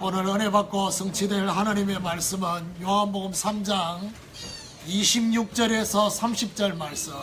오늘 은혜 받고 성취될 하나님의 말씀은 요한복음 3장 26절에서 30절 말씀,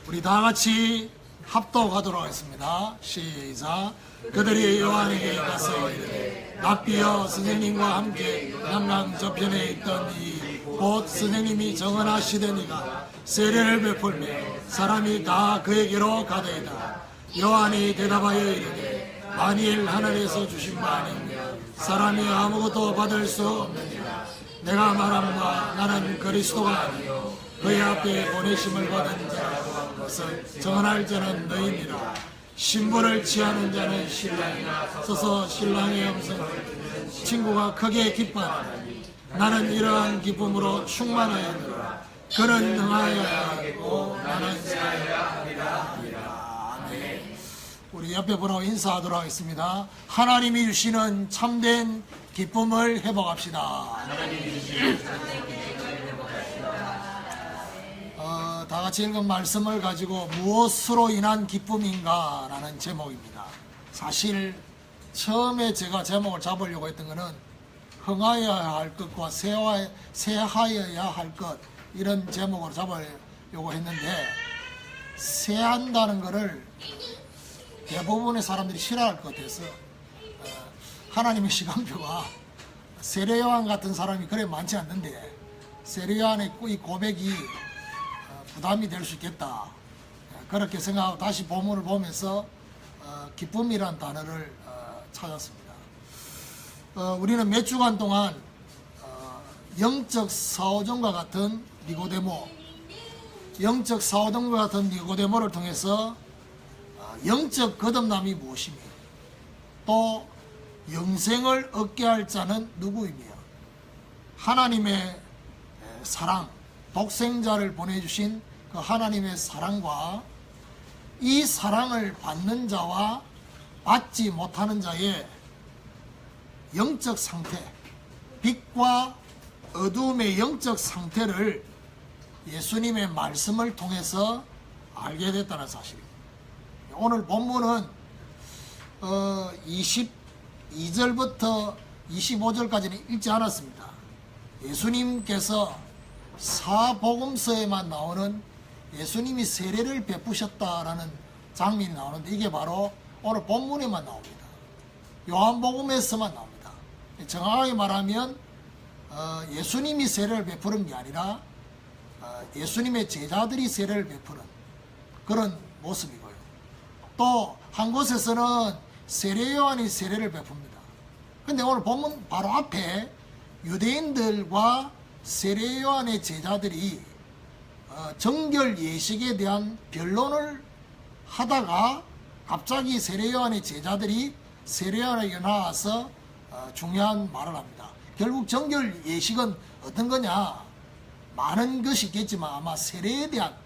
우리 다 같이 합독하도록 하겠습니다. 시작. 그들이 요한에게 가서 이르되 랍비여, 선생님과 함께 남강 저편에 있던 이 곧 선생님이 정언하시더니가 세례를 베풀며 사람이 다 그에게로 가더이다. 요한이 대답하여 이르되 만일 하늘에서 주신 바 아니면 사람이 아무것도 받을 수 없느니라. 내가 말함과 나는 그리스도가 아니요 그의 앞에 보내심을 받은 자라고 한 것을 정언할 자는 너희니라. 신부를 취하는 자는 신랑이나 서서 신랑의 음성을 듣는 친구가 크게 기뻐하노니 나는 이러한 기쁨으로 충만하였노라. 그는 능하여야 하고 나는 세하여야 하리라. 아멘. 우리 옆에 분하고 인사하도록 하겠습니다. 하나님이 주시는 참된 기쁨을 회복합시다. 다 같이 읽은 말씀을 가지고 무엇으로 인한 기쁨인가 라는 제목입니다. 사실 처음에 제가 제목을 잡으려고 했던 것은 흥하여야 할 것과 세하여야 할 것, 이런 제목으로 잡으려고 했는데, 세한다는 것을 대부분의 사람들이 싫어할 것 같아서 하나님의 시간표가 세례요한 같은 사람이 그래 많지 않는데 세례요한의 이 고백이 부담이 될 수 있겠다, 그렇게 생각하고 다시 본문을 보면서 기쁨이란 단어를 찾았습니다. 우리는 몇 주간 동안 영적 사오정과 같은 니고데모를 통해서 영적 거듭남이 무엇이며 또 영생을 얻게 할 자는 누구이며 하나님의 사랑, 독생자를 보내주신 그 하나님의 사랑과 이 사랑을 받는 자와 받지 못하는 자의 영적 상태, 빛과 어두움의 영적 상태를 예수님의 말씀을 통해서 알게 됐다는 사실입니다. 오늘 본문은 22절부터 25절까지는 읽지 않았습니다. 예수님께서 사복음서에만 나오는 예수님이 세례를 베푸셨다라는 장면이 나오는데 이게 바로 오늘 본문에만 나옵니다. 요한복음에서만 나옵니다. 정확하게 말하면 예수님이 세례를 베푸는 게 아니라 예수님의 제자들이 세례를 베푸는 그런 모습이고요. 또 한 곳에서는 세례요한이 세례를 베풉니다. 근데 오늘 본문 바로 앞에 유대인들과 세례요한의 제자들이 정결 예식에 대한 변론을 하다가 갑자기 세례요한의 제자들이 세례요한에게 나와서 중요한 말을 합니다. 결국 정결 예식은 어떤 거냐? 많은 것이 있겠지만 아마 세례에 대한,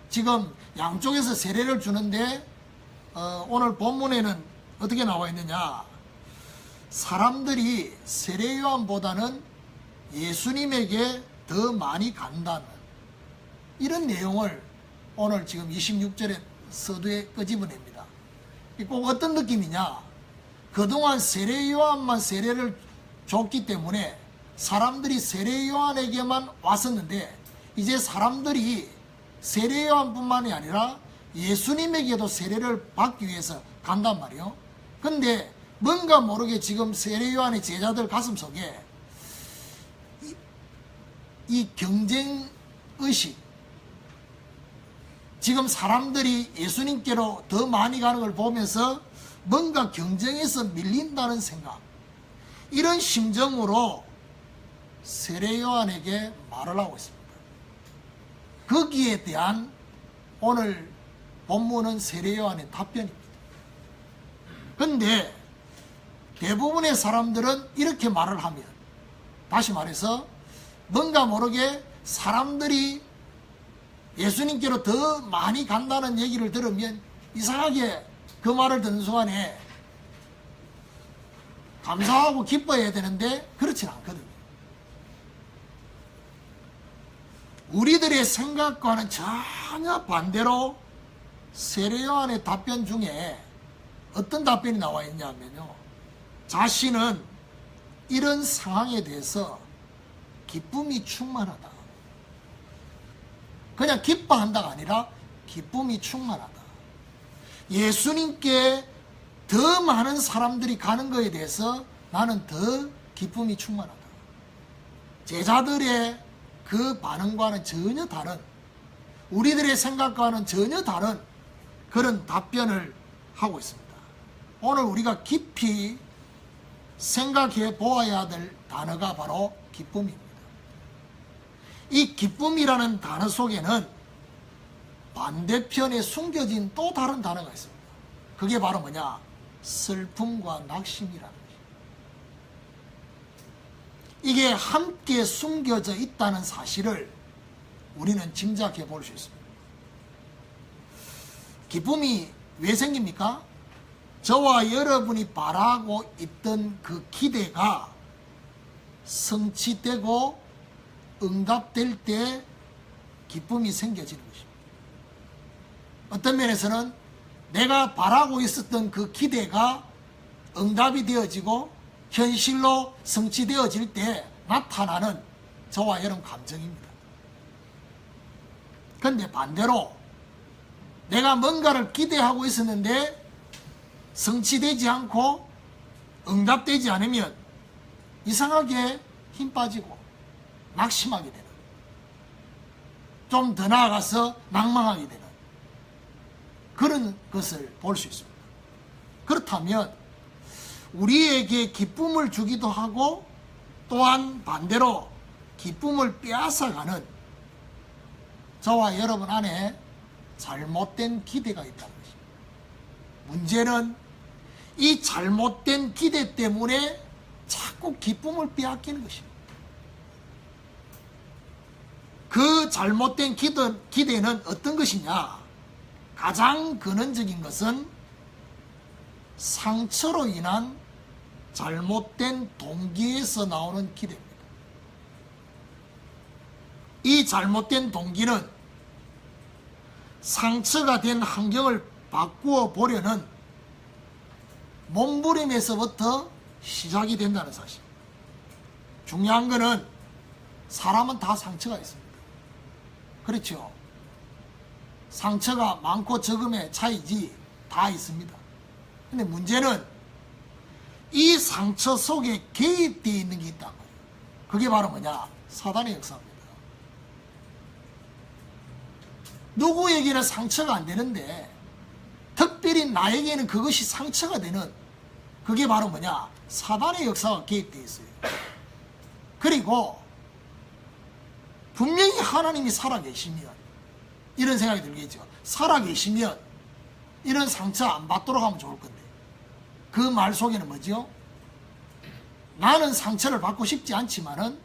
지금 양쪽에서 세례를 주는데 오늘 본문에는 어떻게 나와 있느냐? 사람들이 세례요한보다는 예수님에게 더 많이 간다는 이런 내용을 오늘 지금 26절의 서두에 끄집어냅니다. 꼭 어떤 느낌이냐? 그동안 세례요한만 세례를 줬기 때문에 사람들이 세례요한에게만 왔었는데 이제 사람들이 세례요한뿐만이 아니라 예수님에게도 세례를 받기 위해서 간단 말이에요. 근데 뭔가 모르게 지금 세례요한의 제자들 가슴속에 이 경쟁의식, 지금 사람들이 예수님께로 더 많이 가는 걸 보면서 뭔가 경쟁에서 밀린다는 생각, 이런 심정으로 세례요한에게 말을 하고 있습니다. 거기에 대한 오늘 본문은 세례요한의 답변입니다. 그런데 대부분의 사람들은 이렇게 말을 하면, 다시 말해서 뭔가 모르게 사람들이 예수님께로 더 많이 간다는 얘기를 들으면 이상하게 그 말을 듣는 순간에 감사하고 기뻐해야 되는데 그렇지는 않거든요. 우리들의 생각과는 전혀 반대로 세례요한의 답변 중에 어떤 답변이 나와 있냐면요, 자신은 이런 상황에 대해서 기쁨이 충만하다. 그냥 기뻐한다가 아니라 기쁨이 충만하다. 예수님께 더 많은 사람들이 가는 것에 대해서 나는 더 기쁨이 충만하다. 제자들의 그 반응과는 전혀 다른, 우리들의 생각과는 전혀 다른 그런 답변을 하고 있습니다. 오늘 우리가 깊이 생각해 보아야 될 단어가 바로 기쁨입니다. 이 기쁨이라는 단어 속에는 반대편에 숨겨진 또 다른 단어가 있습니다. 그게 바로 뭐냐? 슬픔과 낙심이라는 것입니다. 이게 함께 숨겨져 있다는 사실을 우리는 짐작해 볼 수 있습니다. 기쁨이 왜 생깁니까? 저와 여러분이 바라고 있던 그 기대가 성취되고 응답될 때 기쁨이 생겨지는 것입니다. 어떤 면에서는 내가 바라고 있었던 그 기대가 응답이 되어지고 현실로 성취되어질 때 나타나는 저와 여러분 감정입니다. 그런데 반대로 내가 뭔가를 기대하고 있었는데 성취되지 않고 응답되지 않으면 이상하게 힘 빠지고 낙심하게 되는, 좀 더 나아가서 낭망하게 되는 그런 것을 볼 수 있습니다. 그렇다면 우리에게 기쁨을 주기도 하고 또한 반대로 기쁨을 빼앗아가는 저와 여러분 안에 잘못된 기대가 있다는 것입니다. 문제는 이 잘못된 기대 때문에 자꾸 기쁨을 빼앗기는 것입니다. 그 잘못된 기대는 어떤 것이냐? 가장 근원적인 것은 상처로 인한 잘못된 동기에서 나오는 기대입니다. 이 잘못된 동기는 상처가 된 환경을 바꾸어 보려는 몸부림에서부터 시작이 된다는 사실. 중요한 것은 사람은 다 상처가 있습니다. 그렇죠? 상처가 많고 적음의 차이지 다 있습니다. 근데 문제는 이 상처 속에 개입되어 있는 게 있다는 거예요. 그게 바로 뭐냐? 사단의 역사입니다. 누구에게는 상처가 안 되는데 특별히 나에게는 그것이 상처가 되는, 그게 바로 뭐냐? 사단의 역사가 개입되어 있어요. 그리고 분명히 하나님이 살아계시면 이런 생각이 들겠죠. 살아계시면 이런 상처 안 받도록 하면 좋을 건데, 그 말 속에는 뭐죠? 나는 상처를 받고 싶지 않지만은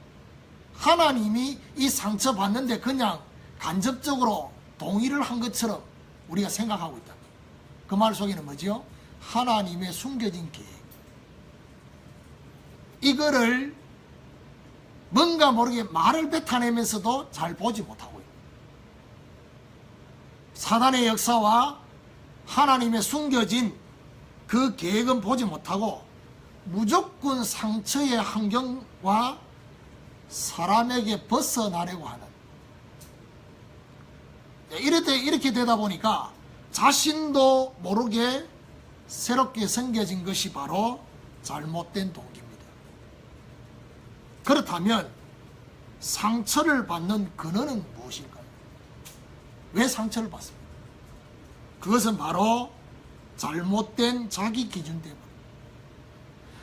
하나님이 이 상처 받는데 그냥 간접적으로 동의를 한 것처럼 우리가 생각하고 있다. 그 말 속에는 뭐죠? 하나님의 숨겨진 계획. 이거를 뭔가 모르게 말을 뱉어내면서도 잘 보지 못하고 있다. 사단의 역사와 하나님의 숨겨진 그 계획은 보지 못하고 무조건 상처의 환경과 사람에게 벗어나려고 하는, 이렇게 되다 보니까 자신도 모르게 새롭게 생겨진 것이 바로 잘못된 동기입니다. 그렇다면 상처를 받는 근원은 무엇일까요? 왜 상처를 받습니까? 그것은 바로 잘못된 자기 기준 때문에,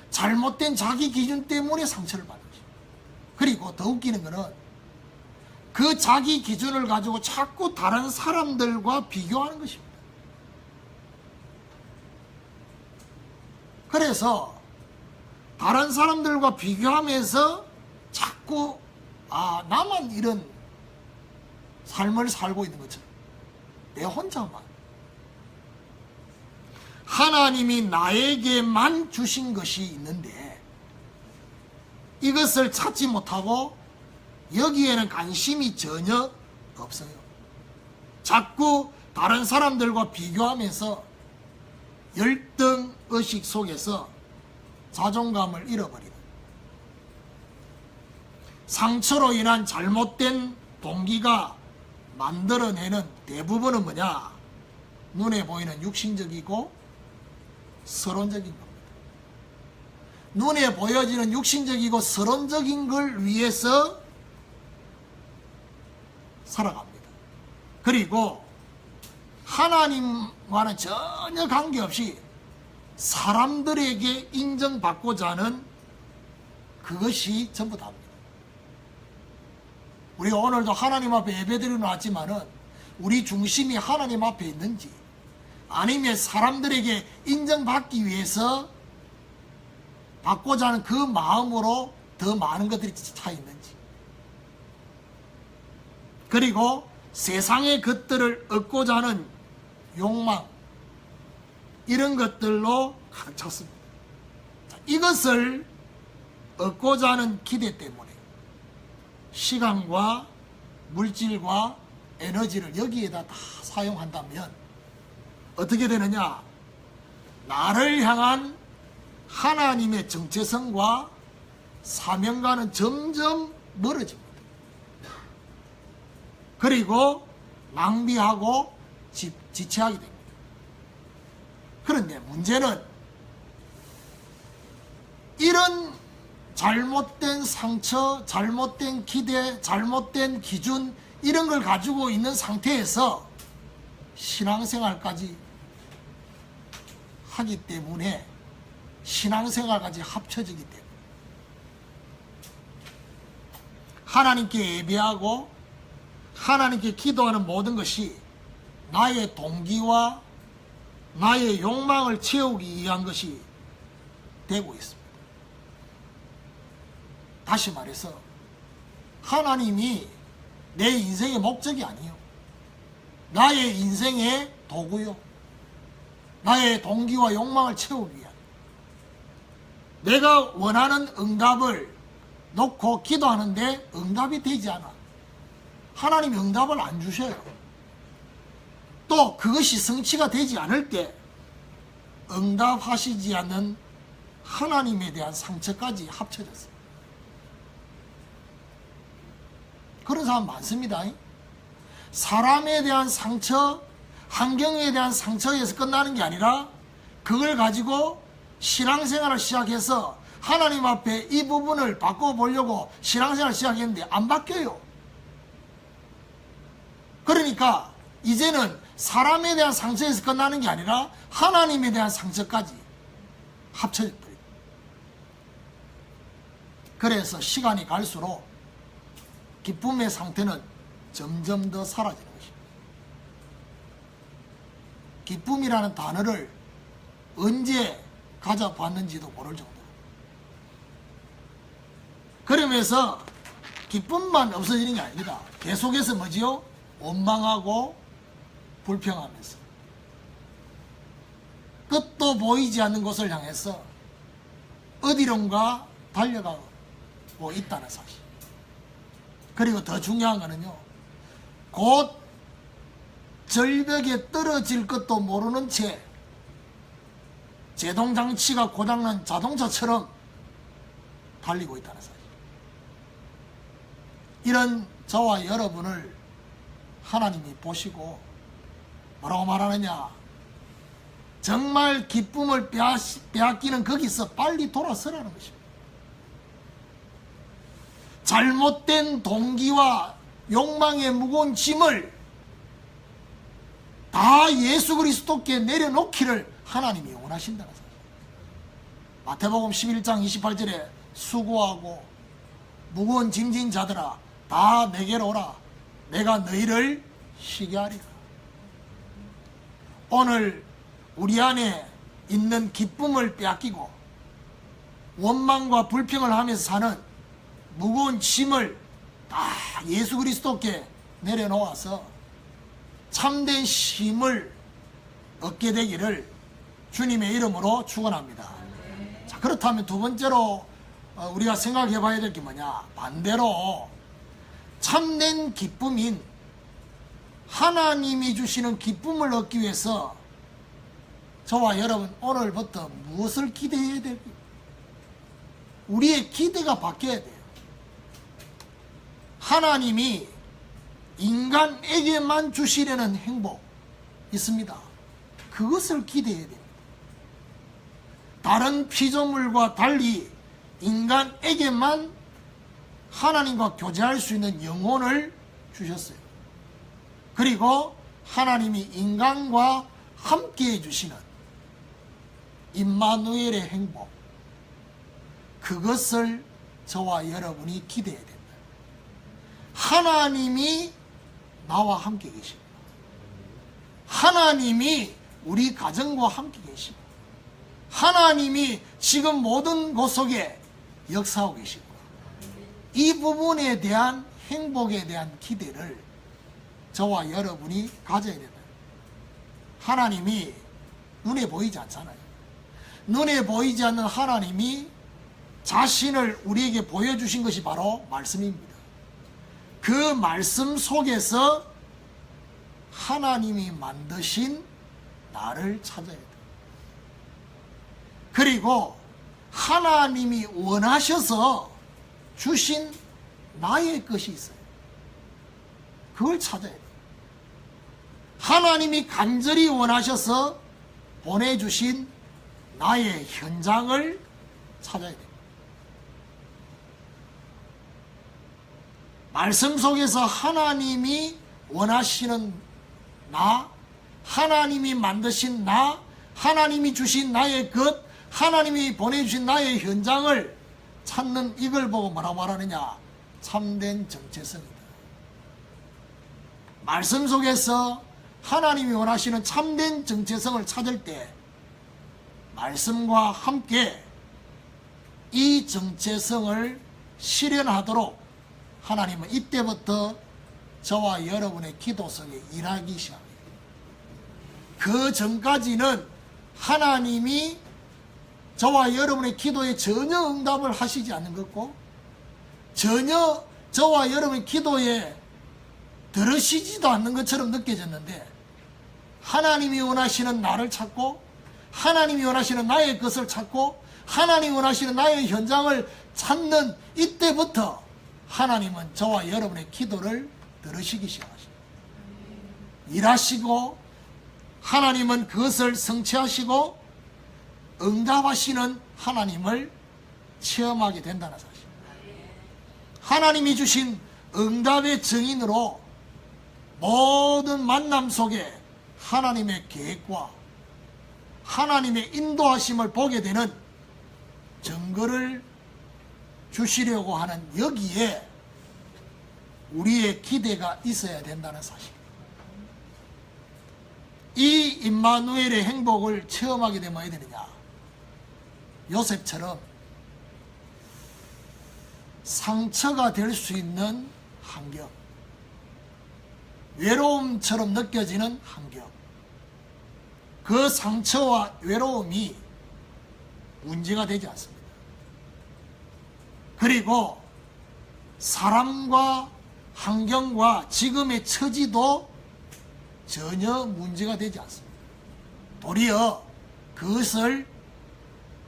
잘못된 자기 기준 때문에 상처를 받는 것입니다. 그리고 더 웃기는 것은 그 자기 기준을 가지고 자꾸 다른 사람들과 비교하는 것입니다. 그래서 다른 사람들과 비교하면서 자꾸 나만 이런 삶을 살고 있는 것처럼, 내 혼자만, 하나님이 나에게만 주신 것이 있는데 이것을 찾지 못하고 여기에는 관심이 전혀 없어요. 자꾸 다른 사람들과 비교하면서 열등 의식 속에서 자존감을 잃어버리는, 상처로 인한 잘못된 동기가 만들어내는 대부분은 뭐냐? 눈에 보이는 육신적이고 서론적인 겁니다. 눈에 보여지는 육신적이고 서론적인 걸 위해서 살아갑니다. 그리고 하나님과는 전혀 관계없이 사람들에게 인정받고자 하는 그것이 전부 다입니다. 우리가 오늘도 하나님 앞에 예배드리러 나왔지만은 우리 중심이 하나님 앞에 있는지, 아니면 사람들에게 인정받기 위해서 받고자 하는 그 마음으로 더 많은 것들이 차 있는지, 그리고 세상의 것들을 얻고자 하는 욕망, 이런 것들로 가득 찼습니다. 이것을 얻고자 하는 기대 때문에 시간과 물질과 에너지를 여기에다 다 사용한다면 어떻게 되느냐? 나를 향한 하나님의 정체성과 사명과는 점점 멀어집니다. 그리고 낭비하고 지체하게 됩니다. 그런데 문제는 이런 잘못된 상처, 잘못된 기대, 잘못된 기준, 이런 걸 가지고 있는 상태에서 신앙생활까지 하기 때문에, 신앙생활까지 합쳐지기 때문에 하나님께 예배하고 하나님께 기도하는 모든 것이 나의 동기와 나의 욕망을 채우기 위한 것이 되고 있습니다. 다시 말해서 하나님이 내 인생의 목적이 아니요, 나의 인생의 도구요, 나의 동기와 욕망을 채우기 위한, 내가 원하는 응답을 놓고 기도하는데 응답이 되지 않아. 하나님이 응답을 안 주셔요. 또 그것이 성취가 되지 않을 때 응답하시지 않는 하나님에 대한 상처까지 합쳐졌어요. 그런 사람 많습니다. 사람에 대한 상처, 환경에 대한 상처에서 끝나는 게 아니라 그걸 가지고 신앙생활을 시작해서 하나님 앞에 이 부분을 바꿔보려고 신앙생활을 시작했는데 안 바뀌어요. 그러니까 이제는 사람에 대한 상처에서 끝나는 게 아니라 하나님에 대한 상처까지 합쳐져 버립니다. 그래서 시간이 갈수록 기쁨의 상태는 점점 더 사라지는 것입니다. 기쁨이라는 단어를 언제 가져봤는지도 모를 정도로. 그러면서 기쁨만 없어지는 게 아닙니다. 계속해서 뭐지요? 원망하고 불평하면서 끝도 보이지 않는 곳을 향해서 어디론가 달려가고 있다는 사실. 그리고 더 중요한 거는요, 곧 절벽에 떨어질 것도 모르는 채 제동장치가 고장난 자동차처럼 달리고 있다는 사실. 이런 저와 여러분을 하나님이 보시고 뭐라고 말하느냐? 정말 기쁨을 빼앗기는 거기서 빨리 돌아서라는 것입니다. 잘못된 동기와 욕망의 무거운 짐을 다 예수 그리스도께 내려놓기를 하나님이 원하신다는 사실. 마태복음 11장 28절에 수고하고 무거운 짐진 자들아 다 내게로 오라, 내가 너희를 쉬게 하리라. 오늘 우리 안에 있는 기쁨을 빼앗기고 원망과 불평을 하면서 사는 무거운 짐을 다 예수 그리스도께 내려놓아서 참된 쉼을 얻게 되기를 주님의 이름으로 축원합니다. 자, 그렇다면 두 번째로 우리가 생각해 봐야 될 게 뭐냐? 반대로 참된 기쁨인 하나님이 주시는 기쁨을 얻기 위해서 저와 여러분 오늘부터 무엇을 기대해야 될까요? 우리의 기대가 바뀌어야 돼요. 하나님이 인간에게만 주시려는 행복 있습니다. 그것을 기대해야 됩니다. 다른 피조물과 달리 인간에게만 하나님과 교제할 수 있는 영혼을 주셨어요. 그리고 하나님이 인간과 함께 해주시는 임마누엘의 행복, 그것을 저와 여러분이 기대해야 된다. 하나님이 나와 함께 계십니다. 하나님이 우리 가정과 함께 계십니다. 하나님이 지금 모든 곳 속에 역사하고 계십니다. 이 부분에 대한 행복에 대한 기대를 저와 여러분이 가져야 된다. 하나님이 눈에 보이지 않잖아요. 눈에 보이지 않는 하나님이 자신을 우리에게 보여주신 것이 바로 말씀입니다. 그 말씀 속에서 하나님이 만드신 나를 찾아야 돼. 그리고 하나님이 원하셔서 주신 나의 것이 있어요. 그걸 찾아야 돼. 하나님이 간절히 원하셔서 보내주신 나의 현장을 찾아야 돼. 말씀 속에서 하나님이 원하시는 나, 하나님이 만드신 나, 하나님이 주신 나의 것, 하나님이 보내주신 나의 현장을 찾는 이걸 보고 뭐라고 말하느냐? 참된 정체성이다. 말씀 속에서 하나님이 원하시는 참된 정체성을 찾을 때 말씀과 함께 이 정체성을 실현하도록 하나님은 이때부터 저와 여러분의 기도 속에 일하기 시작합니다. 그 전까지는 하나님이 저와 여러분의 기도에 전혀 응답을 하시지 않는 것고, 전혀 저와 여러분의 기도에 들으시지도 않는 것처럼 느껴졌는데, 하나님이 원하시는 나를 찾고, 하나님이 원하시는 나의 것을 찾고, 하나님이 원하시는 나의 현장을 찾는 이때부터 하나님은 저와 여러분의 기도를 들으시기 시작하십니다. 일하시고 하나님은 그것을 성취하시고 응답하시는 하나님을 체험하게 된다는 사실. 하나님이 주신 응답의 증인으로 모든 만남 속에 하나님의 계획과 하나님의 인도하심을 보게 되는 증거를 주시려고 하는 여기에 우리의 기대가 있어야 된다는 사실. 이 임마누엘의 행복을 체험하게 되면 어떻게 되느냐? 요셉처럼 상처가 될 수 있는 환경, 외로움처럼 느껴지는 환경, 그 상처와 외로움이 문제가 되지 않습니다. 그리고 사람과 환경과 지금의 처지도 전혀 문제가 되지 않습니다. 도리어 그것을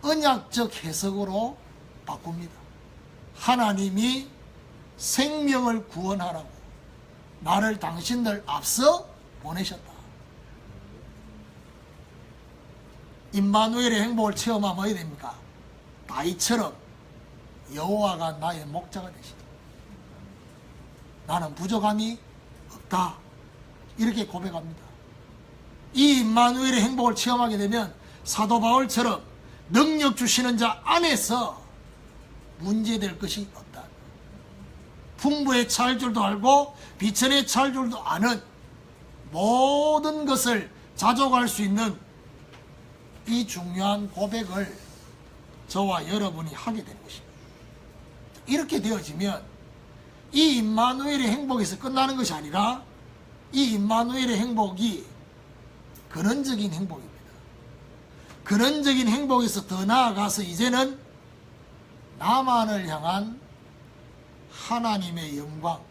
언약적 해석으로 바꿉니다. 하나님이 생명을 구원하라고 나를 당신들 앞서 보내셨다. 임마누엘의 행복을 체험하면 어떻게 됩니까? 다윗처럼 여호와가 나의 목자가 되시다. 나는 부족함이 없다. 이렇게 고백합니다. 이 임마누엘의 행복을 체험하게 되면 사도 바울처럼 능력 주시는 자 안에서 문제될 것이 없다. 풍부에 차일 줄도 알고 비천에 차일 줄도 아는 모든 것을 자족할 수 있는 이 중요한 고백을 저와 여러분이 하게 되는 것입니다. 이렇게 되어지면 이 임마누엘의 행복에서 끝나는 것이 아니라 이 임마누엘의 행복이 근원적인 행복입니다. 근원적인 행복에서 더 나아가서 이제는 나만을 향한 하나님의 영광,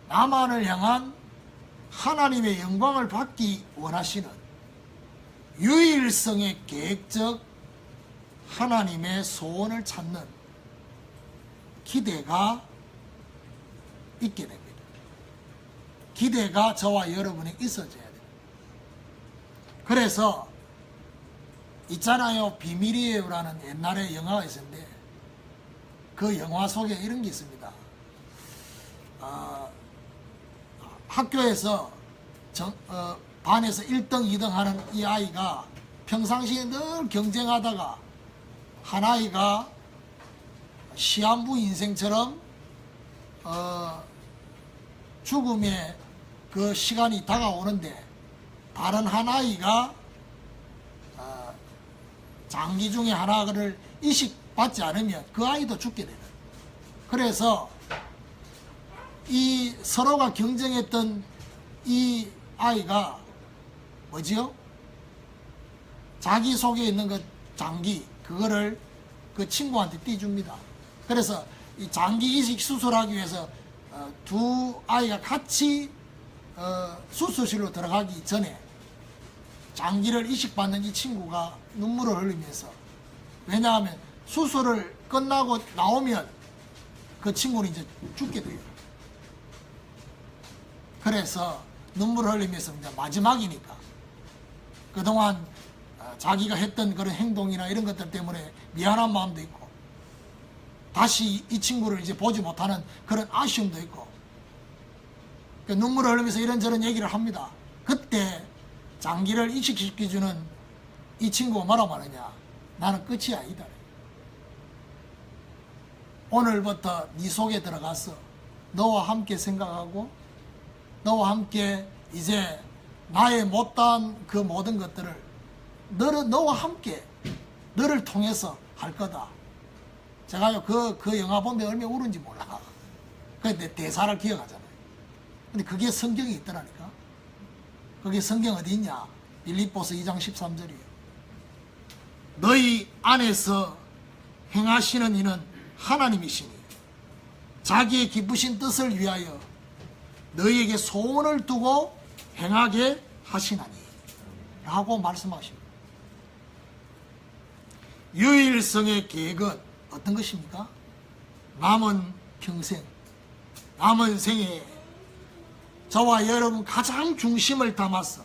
나만을 향한 하나님의 영광을 받기 원하시는 유일성의 계획적 하나님의 소원을 찾는 기대가 있게 됩니다. 기대가 저와 여러분에 있어져야 돼요. 그래서 있잖아요. 비밀이에요라는 옛날에 영화가 있었는데 그 영화 속에 이런 게 있습니다. 학교에서 반에서 1등, 2등 하는 이 아이가 평상시에 늘 경쟁하다가 한 아이가 시한부 인생처럼 죽음의 그 시간이 다가오는데 다른 한 아이가 장기 중에 하나를 이식받지 않으면 그 아이도 죽게 되는. 그래서 이 서로가 경쟁했던 이 아이가 뭐지요? 자기 속에 있는 그 장기 그거를 그 친구한테 띄줍니다. 그래서 이 장기 이식 수술하기 위해서 두 아이가 같이 수술실로 들어가기 전에 장기를 이식받는 이 친구가 눈물을 흘리면서, 왜냐하면 수술을 끝나고 나오면 그 친구는 이제 죽게 돼요. 그래서 눈물을 흘리면서 이제 마지막이니까 그동안 자기가 했던 그런 행동이나 이런 것들 때문에 미안한 마음도 있고 다시 이 친구를 이제 보지 못하는 그런 아쉬움도 있고 눈물을 흘리면서 이런저런 얘기를 합니다. 그때 장기를 이식시켜주는 이 친구가 뭐라고 하느냐, 나는 끝이 아니다. 오늘부터 네 속에 들어가서 너와 함께 생각하고 너와 함께 이제 나의 못다한 그 모든 것들을 너와 함께 너를 통해서 할 거다. 제가요 그 영화 보면 얼마나 울은지 몰라. 근데 대사를 기억하잖아요. 근데 그게 성경에 있더라니까. 그게 성경 어디 있냐? 빌립보서 2장 13절이에요. 너희 안에서 행하시는 이는 하나님이시니 자기의 기쁘신 뜻을 위하여 너희에게 소원을 두고 행하게 하시나니 라고 말씀하십니다. 유일성의 계획은 어떤 것입니까? 남은 평생, 남은 생에 저와 여러분 가장 중심을 담아서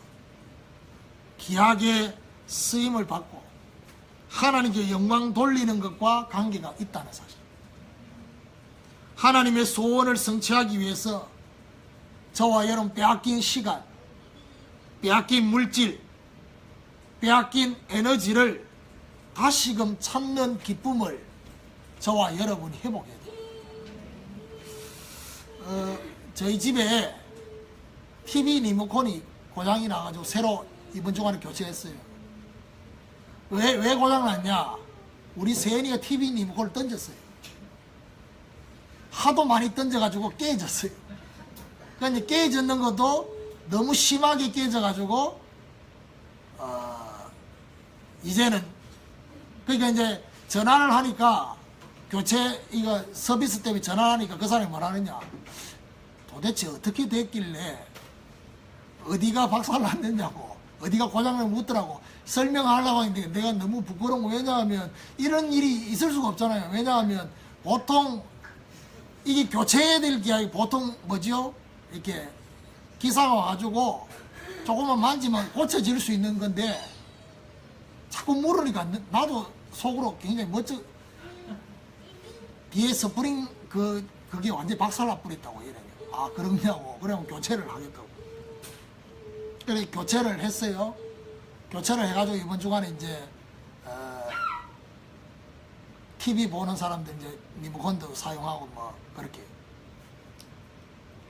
귀하게 쓰임을 받고 하나님께 영광 돌리는 것과 관계가 있다는 사실. 하나님의 소원을 성취하기 위해서 저와 여러분 빼앗긴 시간, 빼앗긴 물질, 빼앗긴 에너지를 다시금 찾는 기쁨을 저와 여러분이 회복해야 돼요. 저희 집에 TV 리모컨이 고장이 나가지고 새로 이번 주간에 교체했어요. 왜 고장 났냐? 우리 세연이가 TV 리모컨을 던졌어요. 하도 많이 던져가지고 깨졌어요. 그러니까 깨졌는 것도 너무 심하게 깨져가지고 이제는 그러니까 이제 전화를 하니까 교체 이거 서비스 때문에 전화를 하니까 그 사람이 뭐라느냐, 도대체 어떻게 됐길래 어디가 박살났느냐고 어디가 고장을 묻더라고 설명하려고 했는데 내가 너무 부끄러운 거. 왜냐하면 이런 일이 있을 수가 없잖아요. 왜냐하면 보통 이게 교체해야 될 기아이 보통 뭐지요? 이렇게 기사가 와가지고 조금만 만지면 고쳐질 수 있는 건데 자꾸 물으니까 나도 속으로 굉장히 멋져. 뒤에 스프링 그게 완전히 박살나 버렸다고 이래요. 아 그러냐고. 그러면 교체를 하겠다고. 그래 교체를 했어요. 교체를 해가지고 이번 주간에 이제 TV 보는 사람들 이제 리모컨도 사용하고 뭐 그렇게.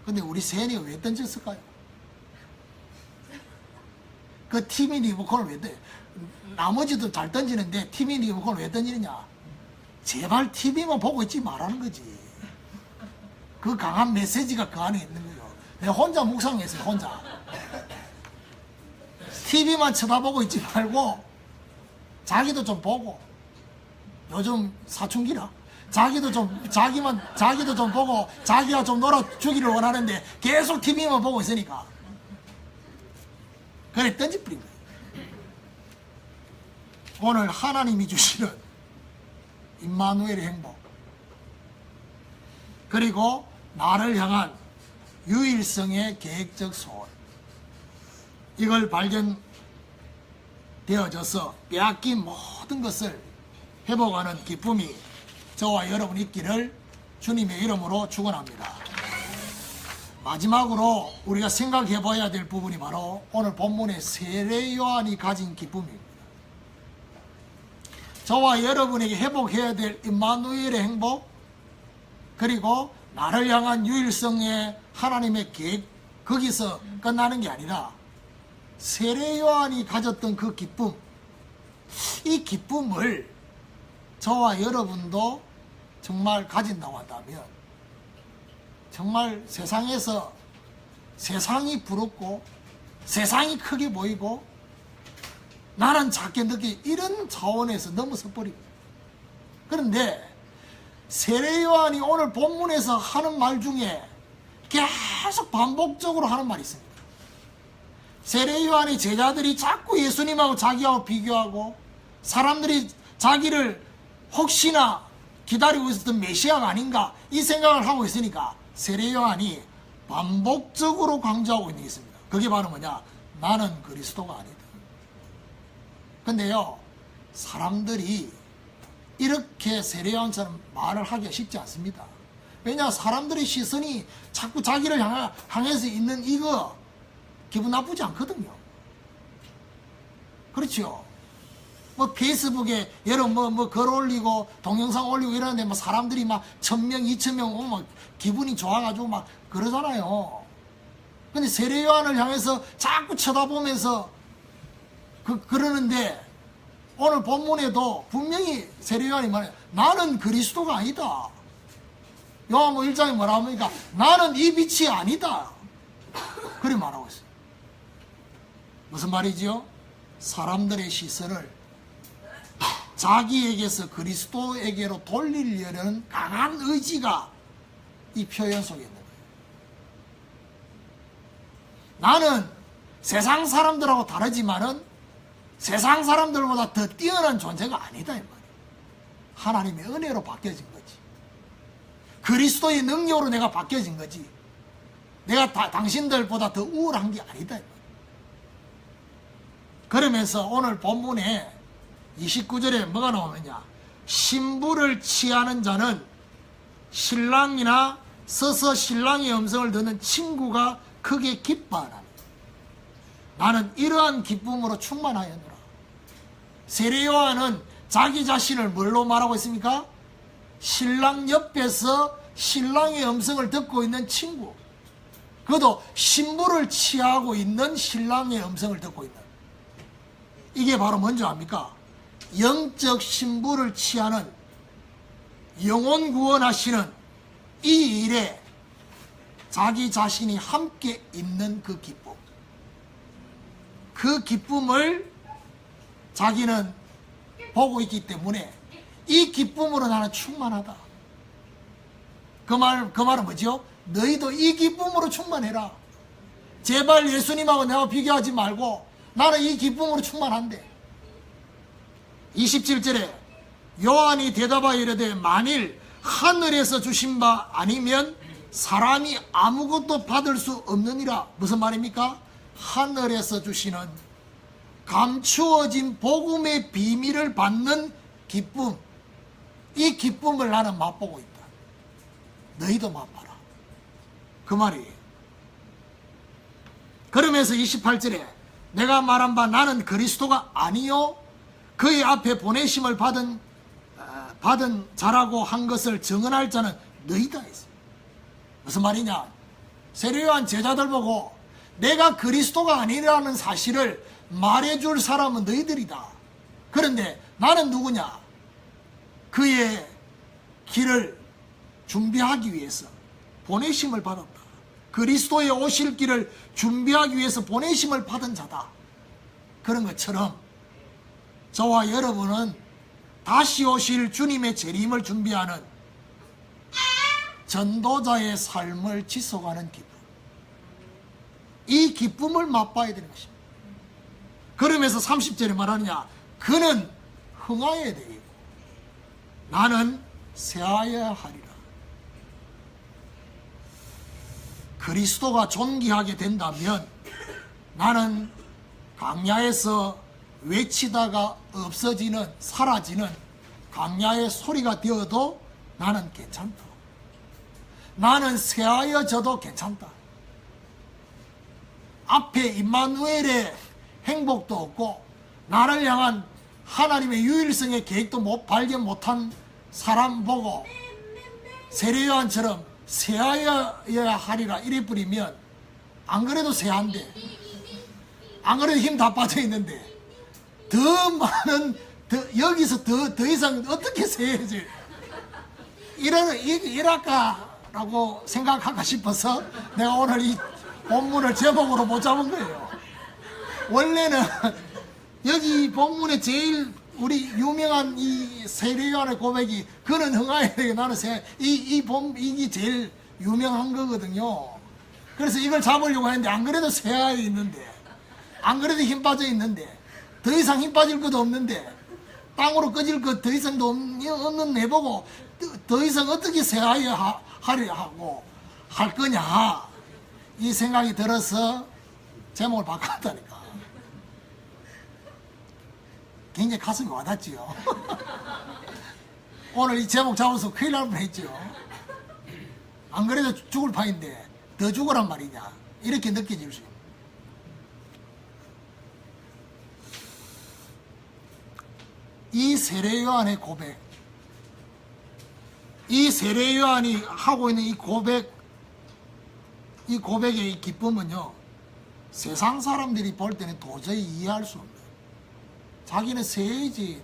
근데 우리 세연이가 왜 던졌을까요? 그 TV 리모컨을 왜 던져? 나머지도 잘 던지는데 TV 리모컨을 왜 던지느냐? 제발 TV만 보고 있지 말라는 거지. 그 강한 메시지가 그 안에 있는 거죠. 내가 혼자 묵상했어요. 혼자. TV만 쳐다보고 있지 말고 자기도 좀 보고. 요즘 사춘기라. 자기도 좀 보고 자기가 좀 놀아주기를 원하는데 계속 TV만 보고 있으니까 그래 던져버린 거예요. 오늘 하나님이 주시는 임마누엘의 행복, 그리고 나를 향한 유일성의 계획적 소원, 이걸 발견되어져서 빼앗긴 모든 것을 회복하는 기쁨이 저와 여러분 있기를 주님의 이름으로 축원합니다. 마지막으로 우리가 생각해 봐야 될 부분이 바로 오늘 본문의 세례 요한이 가진 기쁨입니다. 저와 여러분에게 회복해야 될 임마누엘의 행복, 그리고 나를 향한 유일성의 하나님의 계획, 거기서 끝나는 게 아니라 세례 요한이 가졌던 그 기쁨, 이 기쁨을 저와 여러분도 정말 가진다고 한다면 정말 세상에서 세상이 부럽고 세상이 크게 보이고 나는 작게 느끼, 이런 차원에서 넘어서 버립니다. 그런데 세례 요한이 오늘 본문에서 하는 말 중에 계속 반복적으로 하는 말이 있습니다. 세례 요한의 제자들이 자꾸 예수님하고 자기하고 비교하고 사람들이 자기를 혹시나 기다리고 있었던 메시아가 아닌가 이 생각을 하고 있으니까 세례 요한이 반복적으로 강조하고 있는 게 있습니다. 그게 바로 뭐냐? 나는 그리스도가 아니다. 근데요, 사람들이 이렇게 세례 요한처럼 말을 하기가 쉽지 않습니다. 왜냐? 사람들의 시선이 자꾸 자기를 향해서 있는 이거 기분 나쁘지 않거든요. 그렇죠? 뭐 페이스북에 여러분 뭐 글 올리고 동영상 올리고 이러는데 뭐 사람들이 막 1000명, 2000명 오면 기분이 좋아가지고 막 그러잖아요. 근데 세례 요한을 향해서 자꾸 쳐다보면서 그러는데 오늘 본문에도 분명히 세례 요한이 말해요. 나는 그리스도가 아니다. 요한복음 1장에 뭐라 합니까? 나는 이 빛이 아니다. 그렇게 말하고 있어요. 무슨 말이지요? 사람들의 시선을 자기에게서 그리스도에게로 돌리려는 강한 의지가 이 표현 속에 있는 거예요. 나는 세상 사람들하고 다르지만은 세상 사람들보다 더 뛰어난 존재가 아니다 이 말이에요. 하나님의 은혜로 바뀌어진 거지. 그리스도의 능력으로 내가 바뀌어진 거지. 내가 당신들보다 더 우월한 게 아니다 이 말이에요. 그러면서 오늘 본문에 29절에 뭐가 나오느냐? 신부를 취하는 자는 신랑이나 서서 신랑의 음성을 듣는 친구가 크게 기뻐하나니 나는 이러한 기쁨으로 충만하였노라. 세례 요한은 자기 자신을 뭘로 말하고 있습니까? 신랑 옆에서 신랑의 음성을 듣고 있는 친구, 그것도 신부를 취하고 있는 신랑의 음성을 듣고 있는, 이게 바로 뭔지 압니까? 영적 신부를 취하는, 영혼 구원하시는 이 일에 자기 자신이 함께 있는 그 기쁨, 그 기쁨을 자기는 보고 있기 때문에 이 기쁨으로 나는 충만하다. 그 말은 뭐죠? 너희도 이 기쁨으로 충만해라. 제발 예수님하고 내가 비교하지 말고 나는 이 기쁨으로 충만한데. 27절에 요한이 대답하여 이르되 만일 하늘에서 주신 바 아니면 사람이 아무것도 받을 수 없느니라. 무슨 말입니까? 하늘에서 주시는 감추어진 복음의 비밀을 받는 기쁨, 이 기쁨을 나는 맛보고 있다. 너희도 맛봐라. 그 말이에요. 그러면서 28절에 내가 말한 바 나는 그리스도가 아니요 그의 앞에 보내심을 받은 자라고 한 것을 증언할 자는 너희다 했어요. 무슨 말이냐? 세례 요한 제자들 보고 내가 그리스도가 아니라는 사실을 말해줄 사람은 너희들이다. 그런데 나는 누구냐? 그의 길을 준비하기 위해서 보내심을 받았다. 그리스도의 오실 길을 준비하기 위해서 보내심을 받은 자다. 그런 것처럼 저와 여러분은 다시 오실 주님의 재림을 준비하는 전도자의 삶을 지속하는 기쁨, 이 기쁨을 맛봐야 되는 것입니다. 그러면서 30절에 말하느냐? 그는 흥하여야 되겠고 나는 쇠하여야 하리라. 그리스도가 존귀하게 된다면 나는 광야에서 외치다가 없어지는 사라지는 광야의 소리가 되어도 나는 괜찮다. 나는 쇠하여져도 괜찮다. 앞에 임마누엘의 행복도 없고 나를 향한 하나님의 유일성의 계획도 발견 못한 사람 보고 세례요한처럼 쇠하여야 하리라 이래 뿌리면 안 그래도 쇠한데 안 그래도 힘 다 빠져 있는데 더 많은 여기서 더 이상 어떻게 쇠해질 이럴까라고 생각할까 싶어서 내가 오늘 이 본문을 제목으로 못 잡은 거예요. 원래는 여기 본문에 제일 우리 유명한 이 세례요한의 고백이 그는 흥하여야 되고 나는 이게 제일 유명한 거거든요. 그래서 이걸 잡으려고 했는데 안 그래도 쇠하여 있는데 안 그래도 힘 빠져 있는데 더 이상 힘 빠질 것도 없는데 땅으로 꺼질 것 더 이상도 없는 내보고 더 이상 어떻게 쇠하여 하려 하고 할 거냐 이 생각이 들어서 제목을 바꿨다니까. 굉장히 가슴이 와닿지요. 오늘 이 제목 잡아서 큰일 날 뻔했죠. 안 그래도 죽을 판인데 더 죽으란 말이냐 이렇게 느껴질 수 있습니다. 이 세례요한의 고백, 이 세례요한이 하고 있는 이 고백의 이 기쁨은요, 세상 사람들이 볼 때는 도저히 이해할 수 없는. 자기는 쇠해지.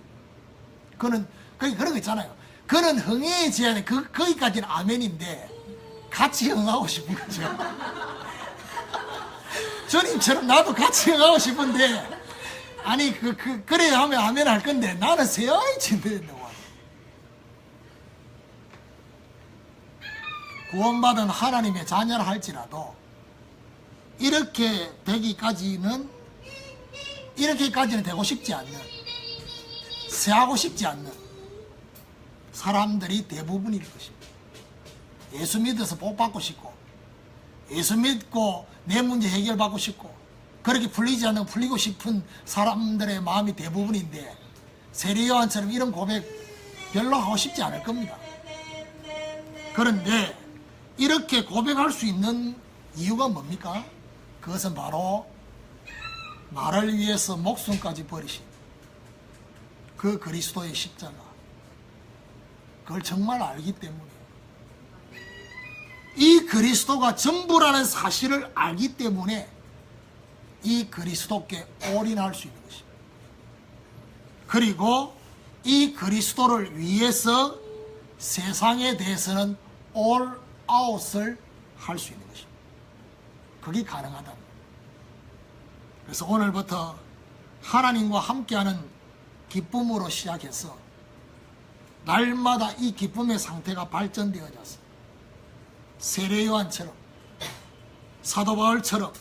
그는 그런 거 있잖아요. 그는 흥해야지 않은 거기까지는 아멘인데 같이 흥하고 싶은 거죠. 주님처럼 나도 같이 흥하고 싶은데 아니 그래야 하면 아멘 할 건데 나는 쇠해야지. 구원받은 하나님의 자녀라 할지라도 이렇게까지는 되고 싶지 않는, 쇠하고 싶지 않는 사람들이 대부분일 것입니다. 예수 믿어서 복 받고 싶고 예수 믿고 내 문제 해결받고 싶고 그렇게 풀리지 않는 풀리고 싶은 사람들의 마음이 대부분인데 세례요한처럼 이런 고백 별로 하고 싶지 않을 겁니다. 그런데 이렇게 고백할 수 있는 이유가 뭡니까? 그것은 바로 나를 위해서 목숨까지 버리신 그 그리스도의 십자가, 그걸 정말 알기 때문에, 이 그리스도가 전부라는 사실을 알기 때문에 이 그리스도께 올인할 수 있는 것입니다. 그리고 이 그리스도를 위해서 세상에 대해서는 올 아웃을 할 수 있는 것입니다. 그게 가능하다. 그래서 오늘부터 하나님과 함께하는 기쁨으로 시작해서 날마다 이 기쁨의 상태가 발전되어져서 세례요한처럼 사도 바울처럼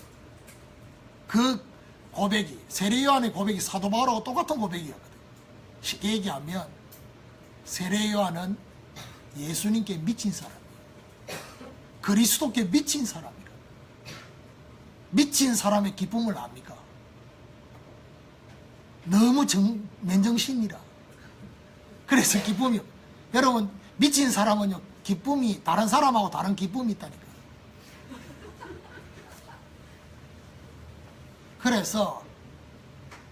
그 고백이, 세례요한의 고백이 사도 바울하고 똑같은 고백이었거든요. 쉽게 얘기하면 세례요한은 예수님께 미친 사람이에요. 그리스도께 미친 사람이라. 미친 사람의 기쁨을 압니까? 너무 맨정신이라. 그래서 기쁨이, 여러분 미친 사람은요 기쁨이 다른 사람하고 다른 기쁨이 있다니까. 그래서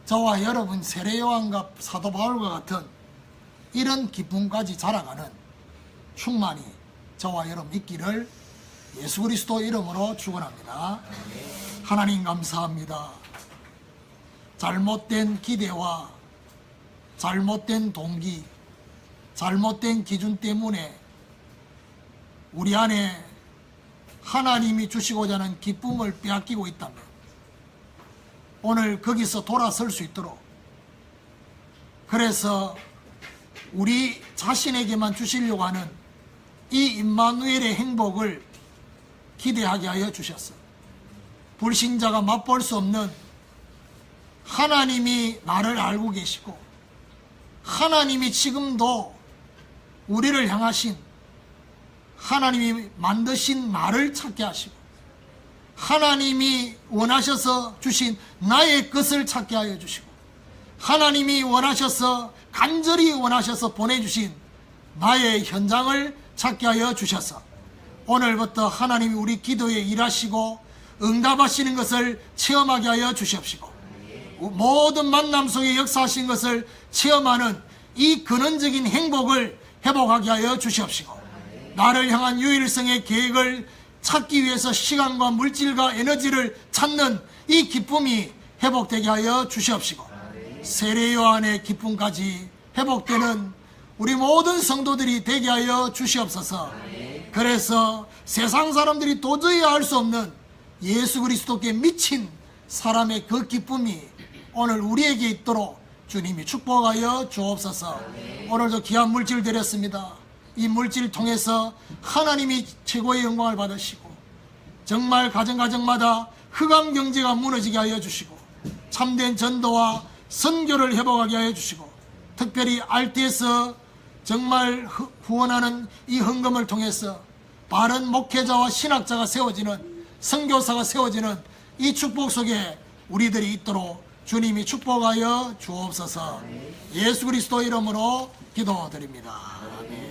저와 여러분 세례요한과 사도 바울과 같은 이런 기쁨까지 자라가는 충만이 저와 여러분 있기를 예수 그리스도 이름으로 축원합니다. 하나님 감사합니다. 잘못된 기대와 잘못된 동기, 잘못된 기준 때문에 우리 안에 하나님이 주시고자 하는 기쁨을 빼앗기고 있다면 오늘 거기서 돌아설 수 있도록, 그래서 우리 자신에게만 주시려고 하는 이 임마누엘의 행복을 기대하게 하여 주셨어. 불신자가 맛볼 수 없는 하나님이 나를 알고 계시고 하나님이 지금도 우리를 향하신 하나님이 만드신 나를 찾게 하시고 하나님이 원하셔서 주신 나의 것을 찾게 하여 주시고 하나님이 원하셔서 간절히 원하셔서 보내주신 나의 현장을 찾게 하여 주셔서 오늘부터 하나님이 우리 기도에 일하시고 응답하시는 것을 체험하게 하여 주시옵시고 모든 만남 속에 역사하신 것을 체험하는 이 근원적인 행복을 회복하게 하여 주시옵시고 나를 향한 유일성의 계획을 찾기 위해서 시간과 물질과 에너지를 찾는 이 기쁨이 회복되게 하여 주시옵시고 세례 요한의 기쁨까지 회복되는 우리 모든 성도들이 되게 하여 주시옵소서. 그래서 세상 사람들이 도저히 알 수 없는 예수 그리스도께 미친 사람의 그 기쁨이 오늘 우리에게 있도록 주님이 축복하여 주옵소서. 오늘도 귀한 물질 드렸습니다. 이 물질 통해서 하나님이 최고의 영광을 받으시고 정말 가정가정마다 흑암 경제가 무너지게 하여 주시고 참된 전도와 선교를 회복하게 하여 주시고 특별히 RT에서 정말 후원하는 이 헌금을 통해서 바른 목회자와 신학자가 세워지는 선교사가 세워지는 이 축복 속에 우리들이 있도록 주님이 축복하여 주옵소서. 예수 그리스도 이름으로 기도드립니다. 아멘.